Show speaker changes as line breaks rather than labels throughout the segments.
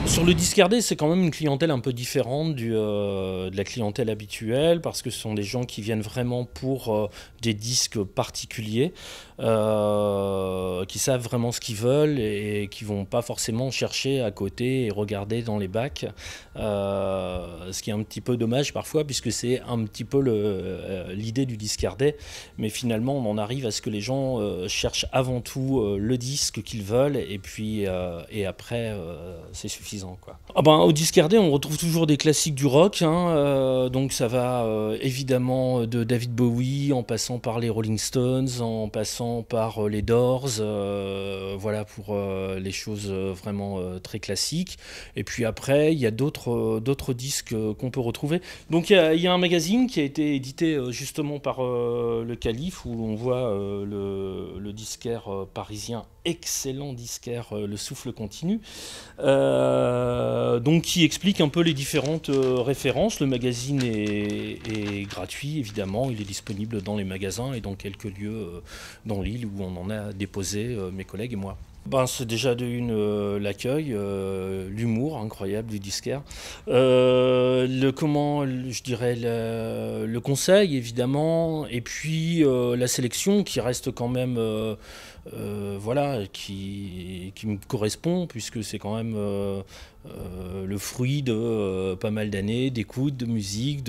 Sur le discardé, c'est quand même une clientèle un peu différente de la clientèle habituelle, parce que ce sont des gens qui viennent vraiment pour des disques particuliers, qui savent vraiment ce qu'ils veulent et qui vont pas forcément chercher à côté et regarder dans les bacs, ce qui est un petit peu dommage parfois, puisque c'est un petit peu l'idée du discardé, mais finalement on en arrive à ce que les gens cherchent avant tout le disque qu'ils veulent, et après c'est suffisant, quoi. Ah ben, au discardé, on retrouve toujours des classiques du rock, hein, donc ça va évidemment de David Bowie, en passant par les Rolling Stones, en passant par les Doors, voilà pour les choses vraiment très classiques. Et puis après, il y a d'autres disques qu'on peut retrouver. Donc il y a un magazine qui a été édité justement par le Calife, où on voit le disquaire parisien, excellent disquaire, Le Souffle Continu, donc qui explique un peu les différentes références. Le magazine est gratuit, évidemment, il est disponible dans les magasins et dans quelques lieux dans l'île où on en a déposé, mes collègues et moi. Ben, c'est déjà de une l'accueil, l'humour incroyable du disquaire, je dirais le conseil évidemment, et puis la sélection qui reste quand même, voilà, qui me correspond, puisque c'est quand même le fruit de pas mal d'années d'écoute, de musique,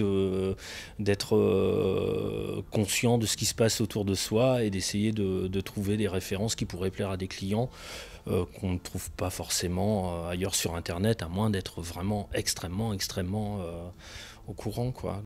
d'être conscient de ce qui se passe autour de soi et d'essayer de trouver des références qui pourraient plaire à des clients qu'on ne trouve pas forcément ailleurs sur Internet, à moins d'être vraiment extrêmement au courant, quoi.